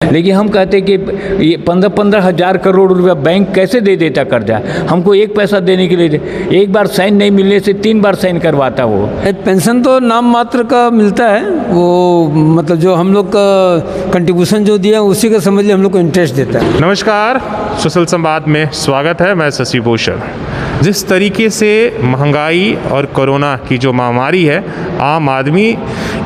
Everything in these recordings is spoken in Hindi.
लेकिन हम कहते हैं कि ये 15-15 हज़ार करोड़ रुपया बैंक कैसे दे देता कर्जा, हमको एक पैसा देने के लिए एक बार साइन नहीं मिलने से 3 बार साइन करवाता वो। पेंशन तो नाम मात्र का मिलता है, वो मतलब जो हम लोग का कंट्रीब्यूशन जो दिया उसी का समझ लिया हम लोग को इंटरेस्ट देता है। नमस्कार, सुशील संवाद में स्वागत है। मैं शशि भूषण। जिस तरीके से महंगाई और कोरोना की जो महामारी है, आम आदमी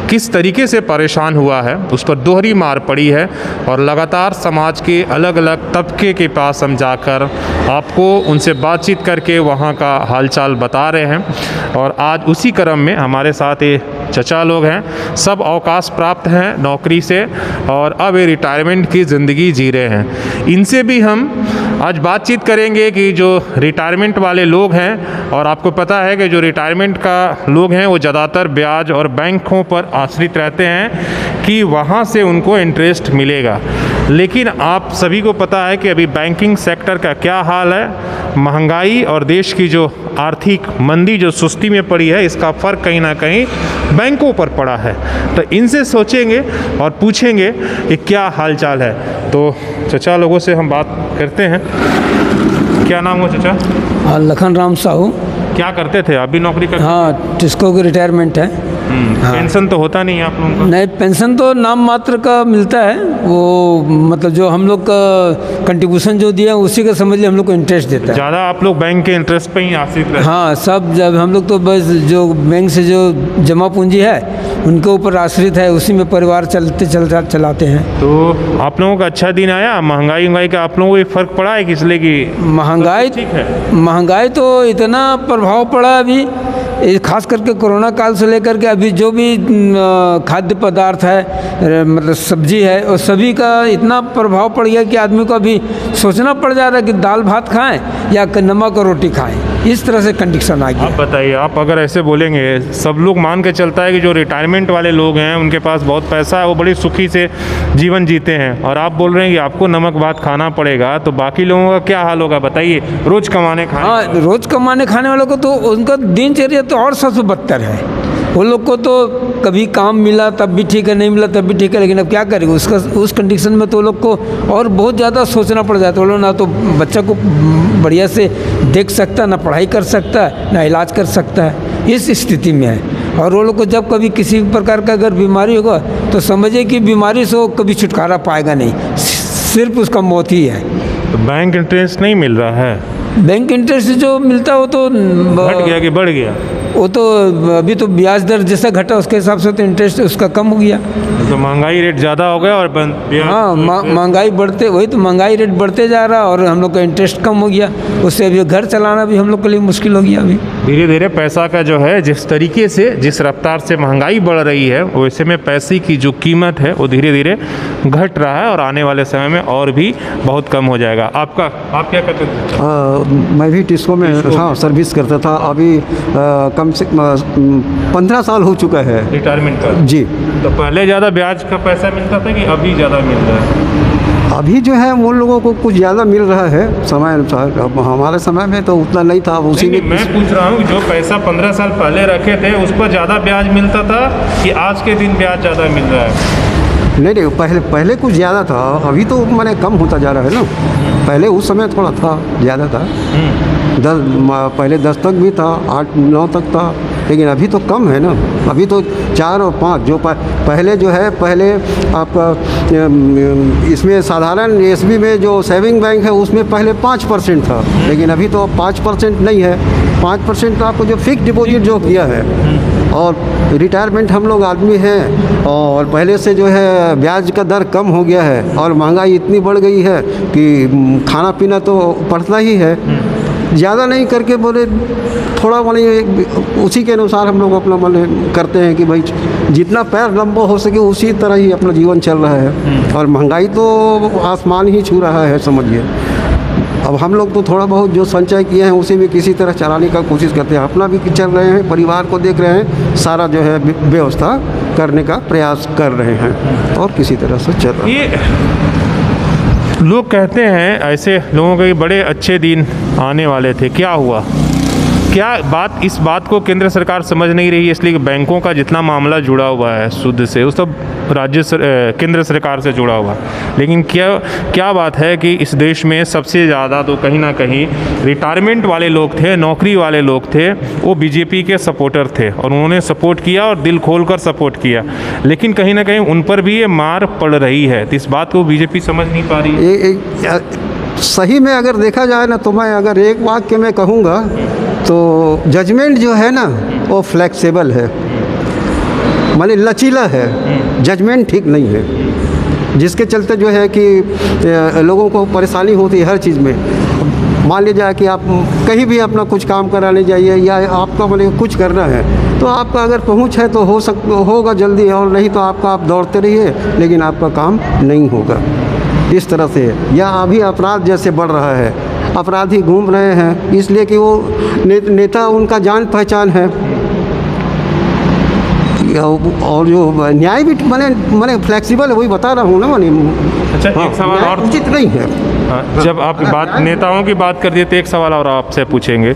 किस तरीके से परेशान हुआ है, उस पर दोहरी मार पड़ी है और लगातार समाज के अलग अलग तबके के पास हम जाकर आपको उनसे बातचीत करके वहाँ का हालचाल बता रहे हैं। और आज उसी क्रम में हमारे साथ ये चचा लोग हैं, सब अवकाश प्राप्त हैं नौकरी से और अब ये रिटायरमेंट की ज़िंदगी जी रहे हैं। इनसे भी हम आज बातचीत करेंगे कि जो रिटायरमेंट वाले लोग हैं, और आपको पता है कि जो रिटायरमेंट का लोग हैं वो ज़्यादातर ब्याज और बैंकों पर आश्रित रहते हैं कि वहाँ से उनको इंटरेस्ट मिलेगा। लेकिन आप सभी को पता है कि अभी बैंकिंग सेक्टर का क्या हाल है। महंगाई और देश की जो आर्थिक मंदी जो सुस्ती में पड़ी है, इसका फ़र्क कहीं ना कहीं बैंकों पर पड़ा है। तो इनसे सोचेंगे और पूछेंगे कि क्या हालचाल है। तो चचा लोगों से हम बात करते हैं। क्या नाम हो चचा? लखन राम साहू। क्या करते थे? अभी नौकरी करते? हाँ, टिस्को की रिटायरमेंट है। पेंशन तो होता नहीं है आप लोगों का? नहीं, पेंशन तो नाम मात्र का मिलता है, वो मतलब जो हम लोग का कंट्रीब्यूशन जो दिया उसी का समझ लिया हम लोग को इंटरेस्ट देता है। ज़्यादा आप लोग बैंक के इंटरेस्ट पे ही आश्रित रहते हैं? हाँ, सब जब हम लोग तो बस जो बैंक से जो जमा पूंजी है उनके ऊपर आश्रित है, उसी में परिवार चलाते हैं। तो आप लोगों का अच्छा दिन आया? महंगाई का आप लोगों को ये फ़र्क पड़ा है कि इसलिए कि महंगाई ठीक है? महंगाई तो इतना प्रभाव पड़ा अभी, खास करके कोरोना काल से लेकर के अभी जो भी खाद्य पदार्थ है, मतलब सब्जी है, और सभी का इतना प्रभाव पड़ गया कि आदमी को अभी सोचना पड़ जा रहा है कि दाल भात खाएं या नमक और रोटी खाएं। इस तरह से कंडीशन आ गई। आप बताइए, आप अगर ऐसे बोलेंगे, सब लोग मान के चलता है कि जो रिटायरमेंट वाले लोग हैं उनके पास बहुत पैसा है, वो बड़ी सुखी से जीवन जीते हैं, और आप बोल रहे हैं कि आपको नमक भात खाना पड़ेगा, तो बाकी लोगों का क्या हाल होगा बताइए? रोज़ कमाने खाने। हाँ, रोज़ कमाने खाने वालों को तो उनका दिनचर्या तो और सबसे बदतर है। वो लोग को तो कभी काम मिला तब भी ठीक है, नहीं मिला तब भी ठीक है, लेकिन अब क्या करेंगे उस कंडीशन में तो लोग को और बहुत ज़्यादा सोचना पड़ जाता है। वो लोग ना तो बच्चा को बढ़िया से देख सकता, ना पढ़ाई कर सकता, ना इलाज कर सकता है, इस स्थिति में है। और वो लोग को जब कभी किसी प्रकार का अगर बीमारी होगा तो समझिए कि बीमारी से वो कभी छुटकारा पाएगा नहीं, सिर्फ उसका मौत ही है। तो बैंक इंटरेस्ट नहीं मिल रहा है? बैंक इंटरेस्ट जो मिलता है वो तो घट गया कि बढ़ गया? वो तो अभी तो ब्याज दर जैसा घटा उसके हिसाब से तो इंटरेस्ट उसका कम हो गया। तो महंगाई रेट ज़्यादा हो गया और हाँ, महंगाई बढ़ते, वही तो महंगाई रेट बढ़ते जा रहा और हम लोग का इंटरेस्ट कम हो गया, उससे अभी घर चलाना भी हम लोग के लिए मुश्किल हो गया। अभी धीरे धीरे पैसा का जो है, जिस तरीके से जिस रफ्तार से महंगाई बढ़ रही है, वैसे में पैसे की जो कीमत है वो धीरे धीरे घट रहा है और आने वाले समय में और भी बहुत कम हो जाएगा। आप क्या करते थे? मैं भी टिस्को में हाँ सर्विस करता था। अभी कम से 15 साल हो चुका है रिटायरमेंट का। जी। तो पहले ज़्यादा ब्याज का पैसा मिलता था कि अभी ज़्यादा मिल रहा है? अभी जो है उन लोगों को कुछ ज़्यादा मिल रहा है समय अनुसार। अब हमारे समय में तो उतना नहीं था। उसी में मैं पूछ रहा हूँ, जो पैसा 15 साल पहले रखे थे उस पर ज़्यादा ब्याज मिलता था कि आज के दिन ब्याज ज़्यादा मिल रहा है? नहीं, पहले कुछ ज़्यादा था, अभी तो मैंने कम होता जा रहा है ना। पहले उस समय थोड़ा था, ज़्यादा था। पहले 10 तक भी था, 8-9 तक था, लेकिन अभी तो कम है ना। अभी तो 4 और 5 जो पहले जो है, पहले आपका इसमें साधारण एसबी में जो सेविंग बैंक है उसमें पहले 5% था, लेकिन अभी तो 5% नहीं है। 5% तो आपको जो फिक्स डिपॉजिट जो किया है, और रिटायरमेंट हम लोग आदमी हैं, और पहले से जो है ब्याज का दर कम हो गया है, और महंगाई इतनी बढ़ गई है कि खाना पीना तो पड़ता ही है। ज़्यादा नहीं करके बोले थोड़ा माने उसी के अनुसार हम लोग अपना माने करते हैं कि भाई जितना पैर लंबा हो सके उसी तरह ही अपना जीवन चल रहा है। और महंगाई तो आसमान ही छू रहा है समझिए। अब हम लोग तो थोड़ा बहुत जो संचय किए हैं उसे भी किसी तरह चलाने का कोशिश करते हैं, अपना भी चल रहे हैं, परिवार को देख रहे हैं, सारा जो है व्यवस्था करने का प्रयास कर रहे हैं और किसी तरह से चल रहा है। ये लोग कहते हैं ऐसे लोगों के बड़े अच्छे दिन आने वाले थे, क्या हुआ? क्या इस बात को केंद्र सरकार समझ नहीं रही है, इसलिए बैंकों का जितना मामला जुड़ा हुआ है सूद से, वो सब केंद्र सरकार से जुड़ा हुआ है। लेकिन क्या बात है कि इस देश में सबसे ज़्यादा तो कहीं ना कहीं रिटायरमेंट वाले लोग थे, नौकरी वाले लोग थे, वो बीजेपी के सपोर्टर थे और उन्होंने सपोर्ट किया और दिल खोल कर सपोर्ट किया। लेकिन कहीं ना कहीं उन पर भी ये मार पड़ रही है, तो इस बात को बीजेपी समझ नहीं पा रही है। सही में अगर देखा जाए ना, तो मैं अगर एक वाक्य में कहूँगा तो जजमेंट जो है ना वो फ्लेक्सिबल है, माने लचीला है, जजमेंट ठीक नहीं है, जिसके चलते जो है कि लोगों को परेशानी होती है हर चीज़ में। मान लीजिए कि आप कहीं भी अपना कुछ काम कराने जाइए या आपका माने कुछ करना है, तो आपका अगर पहुंच है तो होगा जल्दी, और नहीं तो आप दौड़ते रहिए लेकिन आपका काम नहीं होगा। इस तरह से या अभी अपराध जैसे बढ़ रहा है, अपराधी घूम रहे हैं इसलिए कि वो नेता उनका जान पहचान है, और जो न्याय भी माने फ्लेक्सिबल है, वही बता रहा हूँ ना माने। अच्छा, एक सवाल और उचित नहीं है। जब आप नेताओं की बात कर दिए तो एक सवाल और आपसे पूछेंगे।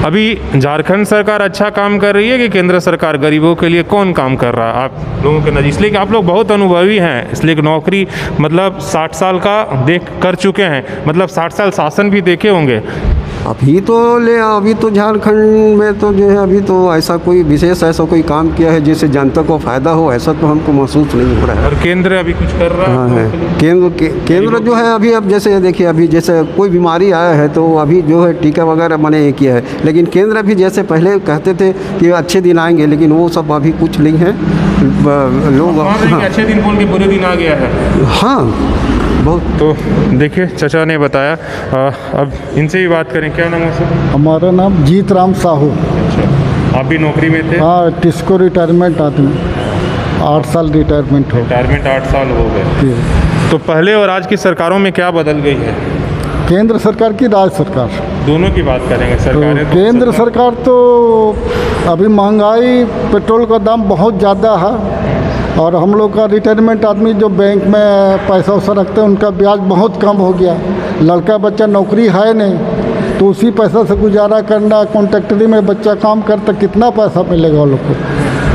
अभी झारखंड सरकार अच्छा काम कर रही है कि केंद्र सरकार? गरीबों के लिए कौन काम कर रहा है आप लोगों के नज़र? इसलिए कि आप लोग बहुत अनुभवी हैं, इसलिए कि नौकरी मतलब 60 साल का कर चुके हैं, मतलब 60 साल शासन भी देखे होंगे। अभी तो झारखंड में तो जो है अभी तो ऐसा कोई विशेष ऐसा कोई काम किया है जिससे जनता को फ़ायदा हो, ऐसा तो हमको महसूस नहीं हो रहा है। और केंद्र अभी कुछ कर रहा है? केंद्र जो है अभी, अब जैसे देखिए अभी जैसे कोई बीमारी आया है तो अभी जो है टीका वगैरह मैंने ये किया है, लेकिन केंद्र भी जैसे पहले कहते थे कि अच्छे दिन आएंगे, लेकिन वो सब अभी कुछ नहीं है। लोग अच्छे दिन बोल के बुरे दिन आ गया है। हाँ बहुत। तो देखिए चाचा ने बताया, अब इनसे भी बात करें। क्या नाम है सर? हमारा नाम जीत राम साहू। अच्छा, आप भी नौकरी में थे? हाँ, टिस्को रिटायरमेंट आदमी, 8 साल रिटायरमेंट हो। रिटायरमेंट 8 साल हो गए। तो पहले और आज की सरकारों में क्या बदल गई है? केंद्र सरकार की, राज्य सरकार, दोनों की बात करेंगे। सरकारें तो केंद्र सरकार तो अभी महंगाई, पेट्रोल का दाम बहुत ज़्यादा है, और हम लोग का रिटायरमेंट आदमी जो बैंक में पैसा वैसा रखते हैं उनका ब्याज बहुत कम हो गया। लड़का बच्चा नौकरी है नहीं, तो उसी पैसा से गुजारा करना, कॉन्ट्रैक्टरी में बच्चा काम करता, कितना पैसा मिलेगा वो लोग को?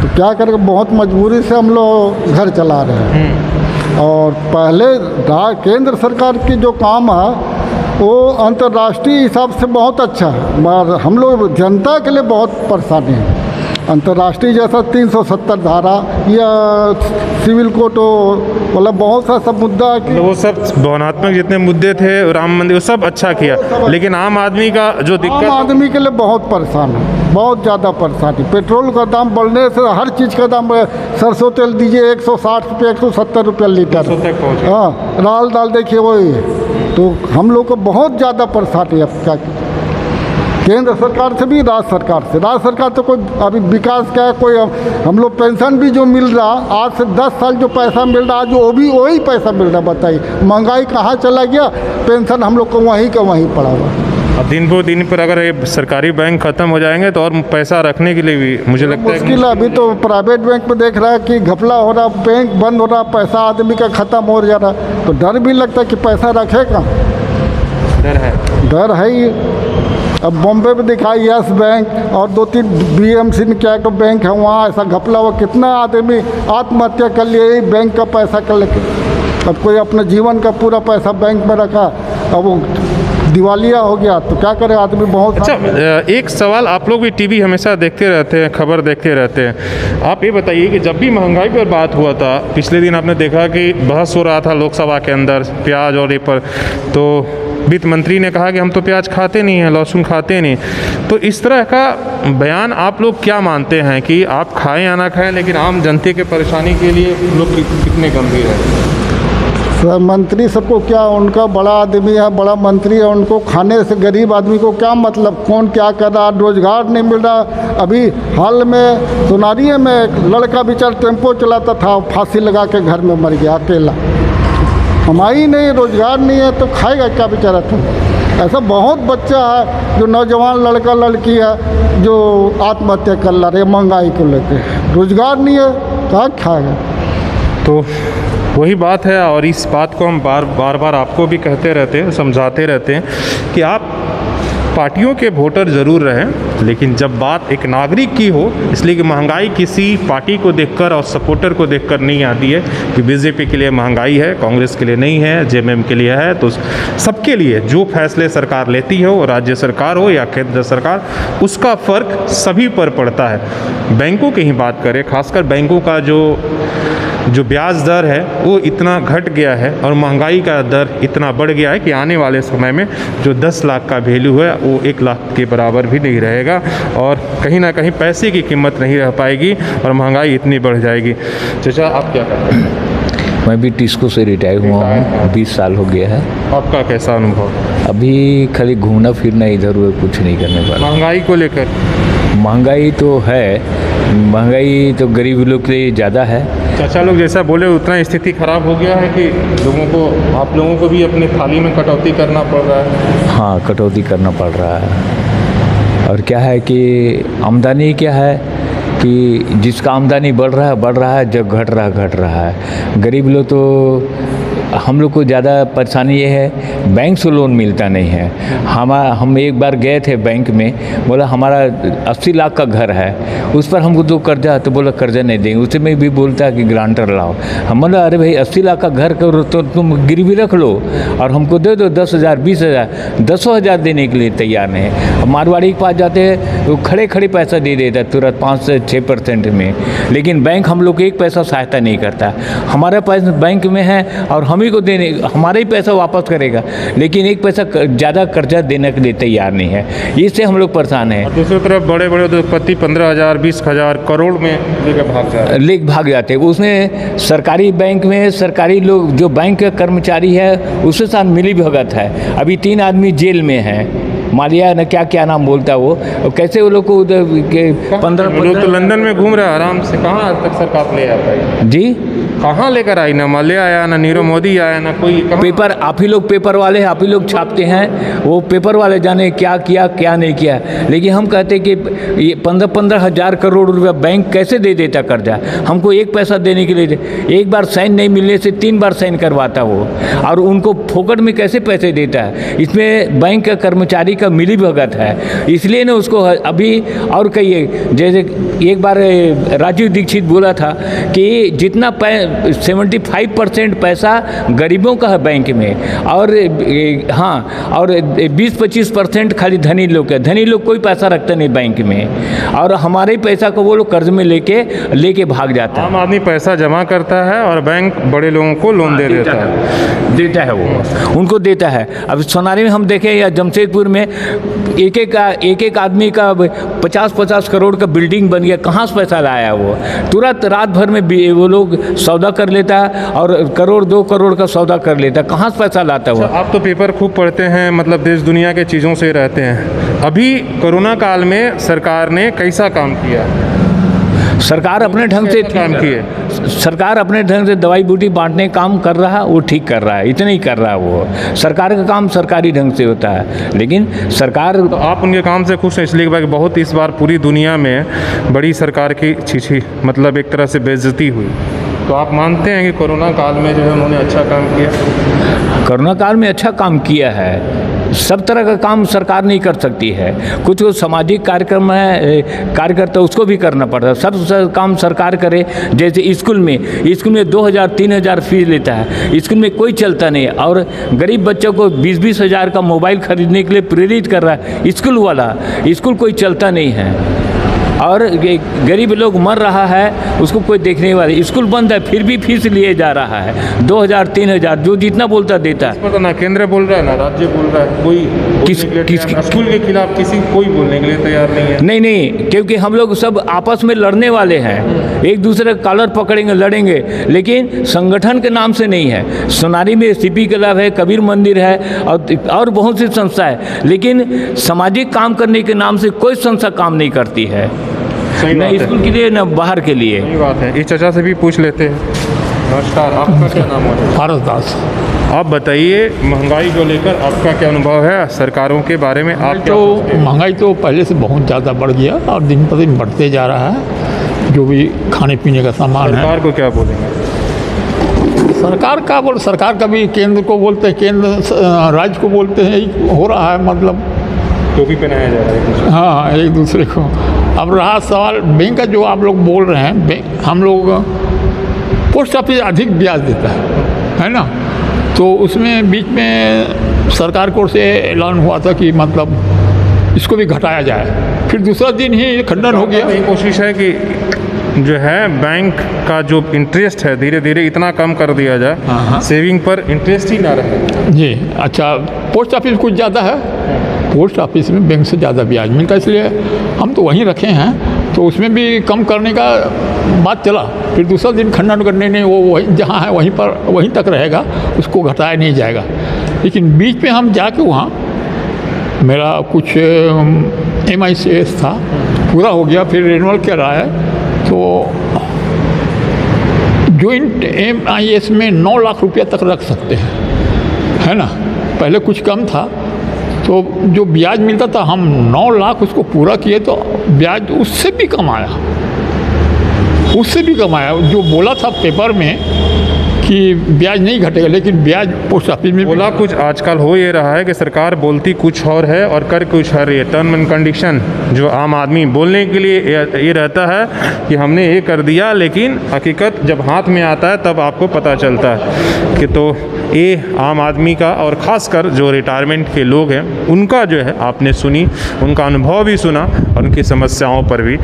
तो क्या करेंगे, बहुत मजबूरी से हम लोग घर चला रहे हैं। और पहले केंद्र सरकार की जो काम है वो अंतर्राष्ट्रीय हिसाब से बहुत अच्छा है, मगर हम लोग जनता के लिए बहुत परेशानी है। अंतर्राष्ट्रीय जैसा 370 धारा या सिविल कोर्ट मतलब बहुत सा सब मुद्दा कि वो सब भावनात्मक जितने मुद्दे थे, राम मंदिर, वो सब अच्छा किया, लेकिन आम आदमी का जो दिक्कत, आम आदमी के लिए बहुत परेशान है, बहुत ज़्यादा परेशानी। पेट्रोल का दाम बढ़ने से हर चीज़ का दाम, सरसों तेल दीजिए 160 रुपये, 170 रुपये लीटर। हाँ, दाल देखिए वही है। तो हम लोग को बहुत ज़्यादा परेशानी है। क्या केंद्र सरकार से भी, राज्य सरकार तो कोई अभी विकास क्या है, कोई हम लोग पेंशन भी जो मिल रहा, आज से 10 साल जो पैसा मिल रहा, आज वो भी वही पैसा मिल रहा। बताइए महंगाई कहाँ चला गया, पेंशन हम लोग को वहीं का वहीं पड़ा हुआ। अब दिन पर अगर ये सरकारी बैंक ख़त्म हो जाएंगे तो और पैसा रखने के लिए भी मुझे लगता है मुश्किल है। अभी तो प्राइवेट बैंक में देख रहा है कि घपला हो रहा, बैंक बंद हो रहा, पैसा आदमी का ख़त्म हो जा रहा, तो डर भी लगता है कि पैसा रखेगा। डर है ही। अब बॉम्बे में दिखाई यस बैंक और 2-3 BMC में क्या तो बैंक है, वहाँ ऐसा घपला हुआ, कितना आदमी आत्महत्या कर लिए यही बैंक का पैसा कर लेके। अब कोई अपने जीवन का पूरा पैसा बैंक में रखा, अब वो दिवालिया हो गया, तो क्या करे आदमी। बहुत अच्छा, एक सवाल, आप लोग भी टीवी हमेशा देखते रहते हैं, खबर देखते रहते हैं, आप ये बताइए कि जब भी महंगाई पर बात हुआ था, पिछले दिन आपने देखा कि बहस हो रहा था लोकसभा के अंदर प्याज और ये पर, तो वित्त मंत्री ने कहा कि हम तो प्याज खाते नहीं हैं, लहसुन खाते नहीं। तो इस तरह का बयान आप लोग क्या मानते हैं कि आप खाएं या ना खाएं, लेकिन आम जनता के परेशानी के लिए लोग कितने गंभीर हैं? सर, मंत्री सबको क्या, उनका बड़ा आदमी है, बड़ा मंत्री है, उनको खाने से गरीब आदमी को क्या मतलब, कौन क्या कर रहा, रोजगार नहीं मिल रहा। अभी हाल में सोनारिया में एक लड़का बेचारा टेम्पो चलाता था, फांसी लगा के घर में मर गया अकेला। कमाई नहीं, रोजगार नहीं है, तो खाएगा क्या बेचारा? तुम ऐसा बहुत बच्चा है जो नौजवान लड़का लड़की है जो आत्महत्या कर ला रहे महंगाई को लेकर, रोजगार नहीं है, कहाँ खाएगा? तो वही बात है, और इस बात को हम बार बार आपको भी कहते रहते हैं, समझाते रहते हैं कि आप पार्टियों के वोटर ज़रूर रहें, लेकिन जब बात एक नागरिक की हो, इसलिए कि महंगाई किसी पार्टी को देखकर और सपोर्टर को देखकर नहीं आती है कि बीजेपी के लिए महंगाई है, कांग्रेस के लिए नहीं है, जेएमएम के लिए है। तो सबके लिए जो फैसले सरकार लेती हो, राज्य सरकार हो या केंद्र सरकार, उसका फ़र्क सभी पर पड़ता है। बैंकों की ही बात करें, खासकर बैंकों का जो ब्याज दर है वो इतना घट गया है और महंगाई का दर इतना बढ़ गया है कि आने वाले समय में जो 10 लाख का वैल्यू है वो 1 लाख के बराबर भी नहीं रहेगा और कहीं ना कहीं पैसे की कीमत नहीं रह पाएगी और महंगाई इतनी बढ़ जाएगी। चाचा, आप क्या करते हैं? मैं भी टिस्को से रिटायर हुआ हूँ, 20 साल हो गया है। आपका कैसा अनुभव? अभी खाली घूमना फिरना इधर उधर, कुछ नहीं करने वाला। महंगाई को लेकर? महंगाई तो है, महंगाई तो गरीब लोग के लिए ज़्यादा है। चाचा लोग जैसा बोले उतना स्थिति खराब हो गया है कि आप लोगों को भी अपने थाली में कटौती करना पड़ रहा है। हाँ, कटौती करना पड़ रहा है। और क्या है कि आमदनी क्या है कि जिसका आमदनी बढ़ रहा है, जब घट रहा है। गरीब लोग तो, हम लोग को ज़्यादा परेशानी ये है, बैंक से लोन मिलता नहीं है। हम एक बार गए थे बैंक में, बोला हमारा 80 लाख का घर है, उस पर हमको दो कर्जा, तो बोला कर्जा नहीं देंगे। उससे में भी बोलता है कि गारंटर लाओ। हम बोला अरे भाई 80 लाख का घर करो तो तुम गिरवी रख लो और हमको दे दो 10,000 20,000, 10,000 देने के लिए तैयार नहीं है। मारवाड़ी के पास जाते हैं वो खड़े पैसा दे देता है तुरंत 5 से 6% में, लेकिन बैंक हम लोग को 1 पैसा सहायता नहीं करता। हमारा पैसा बैंक में है और हम ही को देने, हमारा ही पैसा वापस करेगा, लेकिन 1 पैसा ज़्यादा कर्जा देने के लिए तैयार नहीं है। इससे हम लोग परेशान हैं। दूसरी तरफ बड़े उद्योगपति 15,000 20,000 करोड़ में लेकर भाग जाते हैं। उसमें सरकारी बैंक में सरकारी लोग, जो बैंक के कर्मचारी है उसके साथ मिली भगत है। अभी 3 आदमी जेल में हैं, मालिया न क्या नाम बोलता है वो, कैसे वो लोग को 15 लोग तो लंदन में घूम रहे हैं आराम से। कहाँ तक सरकार ले आता है जी? कहाँ लेकर आई? ना माल्या आया, ना नीरव मोदी आया, ना कोई पेपर। आप ही लोग पेपर वाले हैं, आप ही लोग छापते हैं, वो पेपर वाले जाने क्या किया क्या नहीं किया। लेकिन हम कहते हैं कि ये 15 हज़ार करोड़ रुपया बैंक कैसे दे देता कर्जा, हमको 1 पैसा देने के लिए। एक बार साइन नहीं मिलने से 3 बार साइन करवाता वो, और उनको फोकट में कैसे पैसे देता है। इसमें बैंक का कर्मचारी का मिली भगत है, इसलिए ना उसको अभी और कहिए। जैसे एक बार राजीव दीक्षित बोला था कि जितना 75% पैसा गरीबों का है बैंक में, और हाँ, और 20-25% खाली धनी लोग है। धनी लोग कोई पैसा रखते नहीं बैंक में, और हमारे पैसा को वो लोग कर्ज में लेके भाग जाता है। आम आदमी पैसा जमा करता है और बैंक बड़े लोगों को लोन देता है वो उनको देता है। अब सोनारी में हम देखें या जमशेदपुर में एक आदमी का 50-50 करोड़ का बिल्डिंग बन गया। कहाँ से पैसा लाया वो? तुरंत रात भर में वो लोग सौदा कर लेता है और 1-2 करोड़ का सौदा कर लेता है। कहाँ से पैसा लाता है वो? आप तो पेपर खूब पढ़ते हैं, मतलब देश दुनिया के चीज़ों से रहते हैं। अभी कोरोना काल में सरकार ने कैसा काम किया? सरकार अपने ढंग से काम किए। सरकार अपने ढंग से दवाई बूटी बांटने काम कर रहा है, वो ठीक कर रहा है, इतना ही कर रहा है वो। सरकार का काम सरकारी ढंग से होता है, लेकिन सरकार। तो आप उनके काम से खुश हैं? इसलिए कि बहुत इस बार पूरी दुनिया में बड़ी सरकार की छी मतलब एक तरह से बेइज्जती हुई। तो आप मानते हैं कि कोरोना काल में जो है उन्होंने अच्छा काम किया? कोरोना काल में अच्छा काम किया है। सब तरह का काम सरकार नहीं कर सकती है। कुछ सामाजिक कार्यक्रम है, कार्यकर्ता उसको भी करना पड़ता है। सब काम सरकार करे। जैसे स्कूल में 2,000-3,000 फीस लेता है, स्कूल में कोई चलता नहीं, और गरीब बच्चों को 20-20 हज़ार का मोबाइल खरीदने के लिए प्रेरित कर रहा है स्कूल वाला। स्कूल कोई चलता नहीं है, और गरीब लोग मर रहा है, उसको कोई देखने वाले। स्कूल बंद है फिर भी फीस लिए जा रहा है 2,000-3,000, जो जितना बोलता देता है। तो ना केंद्र बोल रहा है ना राज्य बोल रहा है, कोई स्कूल के खिलाफ कोई बोलने के लिए तैयार नहीं है। नहीं, क्योंकि हम लोग सब आपस में लड़ने वाले हैं, एक दूसरे का कॉलर पकड़ेंगे, लड़ेंगे, लेकिन संगठन के नाम से नहीं है। सोनारी में सीपी क्लब है, कबीर मंदिर है, और बहुत सी संस्था है, लेकिन सामाजिक काम करने के नाम से कोई संस्था काम नहीं करती है, न स्कूल के लिए न बाहर के लिए। सही बात है। इस चाचा से भी पूछ लेते हैं। नमस्कार, आपका क्या नाम है? फारस दास। आप बताइए, महंगाई को लेकर आपका क्या अनुभव है, सरकारों के बारे में आप क्या सोचते हैं? महंगाई तो पहले से बहुत ज़्यादा बढ़ गया और दिन पर दिन बढ़ते जा रहा है। जो भी खाने पीने का सामान है, सरकार को क्या बोलेंगे? सरकार का भी केंद्र को बोलते हैं, केंद्र राज्य को बोलते हैं, हो रहा है। मतलब टोपी पहनाया जा रहा है कुछ। हाँ, एक दूसरे को। अब रहा सवाल बैंक का, जो आप लोग बोल रहे हैं, हम लोग पोस्ट ऑफिस अधिक ब्याज देता है ना। तो उसमें बीच में सरकार की ओर से ऐलान हुआ था कि मतलब इसको भी घटाया जाए, फिर दूसरा दिन ही खंडन हो गया। यही कोशिश है कि जो है बैंक का जो इंटरेस्ट है धीरे धीरे इतना कम कर दिया जाए, सेविंग पर इंटरेस्ट ही ना रहे। जी अच्छा, पोस्ट ऑफिस कुछ ज़्यादा है, पोस्ट ऑफिस में बैंक से ज़्यादा ब्याज मिलता है, इसलिए हम तो वहीं रखे हैं। तो उसमें भी कम करने का बात चला, फिर दूसरा दिन खंडन करने नहीं, वो वहीं जहाँ है वहीं पर वहीं तक रहेगा, उसको घटाया नहीं जाएगा। लेकिन बीच में हम जाके वहाँ, मेरा कुछ MICS था, पूरा हो गया, फिर रिन्यूअल करा है, तो जॉइंट MIS में 9 लाख रुपया तक रख सकते हैं, है ना। पहले कुछ कम था, तो जो ब्याज मिलता था, हम 9 लाख उसको पूरा किए तो ब्याज उससे भी कम आया, उससे भी कम आया। जो बोला था पेपर में कि ब्याज नहीं घटेगा, लेकिन ब्याज पोस्ट ऑफिस में बोला कुछ, आजकल हो ये रहा है कि सरकार बोलती कुछ और है और कर कुछ और है। टर्म एंड कंडीशन जो आम आदमी बोलने के लिए ये रहता है कि हमने ये कर दिया, लेकिन हकीकत जब हाथ में आता है तब आपको पता चलता है कि तो ये आम आदमी का, और ख़ासकर जो रिटायरमेंट के लोग हैं उनका जो है आपने सुनी, उनका अनुभव भी सुना और उनकी समस्याओं पर भी।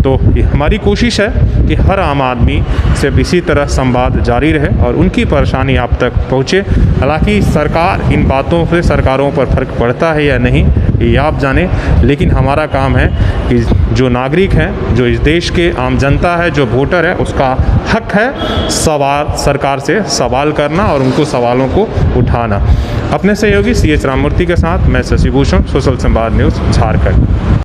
तो हमारी कोशिश है कि हर आम आदमी से इसी तरह संवाद जारी रहे और उनकी परेशानी आप तक पहुँचे। हालांकि सरकार, इन बातों से सरकारों पर फर्क पड़ता है या नहीं ये आप जाने, लेकिन हमारा काम है कि जो नागरिक हैं, जो इस देश के आम जनता है, जो वोटर है, उसका हक है सवाल, सरकार से सवाल करना और उनको सवालों को उठाना। अपने सहयोगी CH राममूर्ति के साथ मैं शशि भूषण, सोशल संवाद न्यूज़, झारखंड।